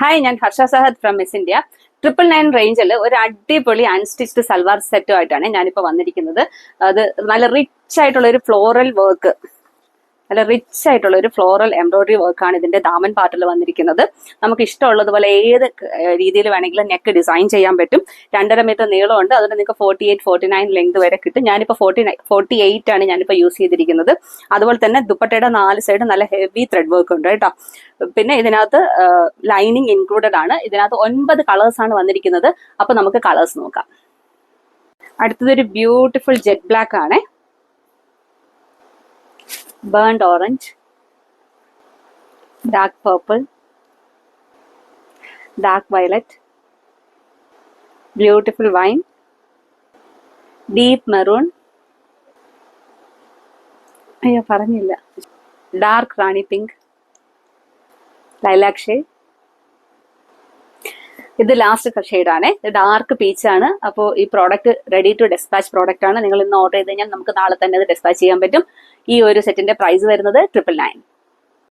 Hi, ഞാൻ Harsha Sahad from Miss India. 999 റേഞ്ചിൽ ഒരു അടിപൊളി അൺസ്റ്റിച്ച്ഡ് സൽവാർ സെറ്റുമായിട്ടാണ് ഞാനിപ്പോൾ വന്നിരിക്കുന്നത്. അത് നല്ല റിച്ച് ആയിട്ടുള്ള ഒരു ഫ്ലോറൽ വർക്ക്, നല്ല റിച്ച് ആയിട്ടുള്ള ഒരു ഫ്ലോറൽ എംബ്രോയിഡറി വർക്കാണ് ഇതിന്റെ ദാമൻ പാർട്ടിൽ വന്നിരിക്കുന്നത്. നമുക്ക് ഇഷ്ടമുള്ളതുപോലെ ഏത് രീതിയിൽ വേണമെങ്കിലും നെക്ക് ഡിസൈൻ ചെയ്യാൻ പറ്റും. 2.5 മീറ്റർ നീളമുണ്ട്. അതുകൊണ്ട് നിങ്ങൾക്ക് 48, 49 ലെങ്ത് വരെ കിട്ടും. ഞാനിപ്പോൾ 48 ആണ് ഞാനിപ്പോൾ യൂസ് ചെയ്തിരിക്കുന്നത്. അതുപോലെ തന്നെ ദുപ്പട്ടയുടെ 4 സൈഡ് നല്ല ഹെവി ത്രെഡ് വർക്ക് ഉണ്ട് കേട്ടോ. പിന്നെ ഇതിനകത്ത് ലൈനിങ് ഇൻക്ലൂഡഡ് ആണ്. ഇതിനകത്ത് 9 കളേഴ്സ് ആണ് വന്നിരിക്കുന്നത്. അപ്പൊ നമുക്ക് കളേഴ്സ് നോക്കാം. അടുത്തതൊരു ബ്യൂട്ടിഫുൾ ജെറ്റ് ബ്ലാക്ക് ആണ്, burnt orange, dark purple, dark violet, beautiful wine, deep maroon, അയ്യോ പറഞ്ഞില്ല, dark rani pink, lilac shade. ഇത് ലാസ്റ്റ് ഷെയ്ഡാണ്, ഡാർക്ക് പീച്ച് ആണ്. അപ്പോൾ ഈ product ready to dispatch product ആണ്. നിങ്ങൾ ഇന്ന് ഓർഡർ ചെയ്ത് കഴിഞ്ഞാൽ നമുക്ക് നാളെ തന്നെ അത് ഡെസ്പാച്ച് ചെയ്യാൻ പറ്റും. ഈ ഒരു സെറ്റിന്റെ പ്രൈസ് വരുന്നത് 999.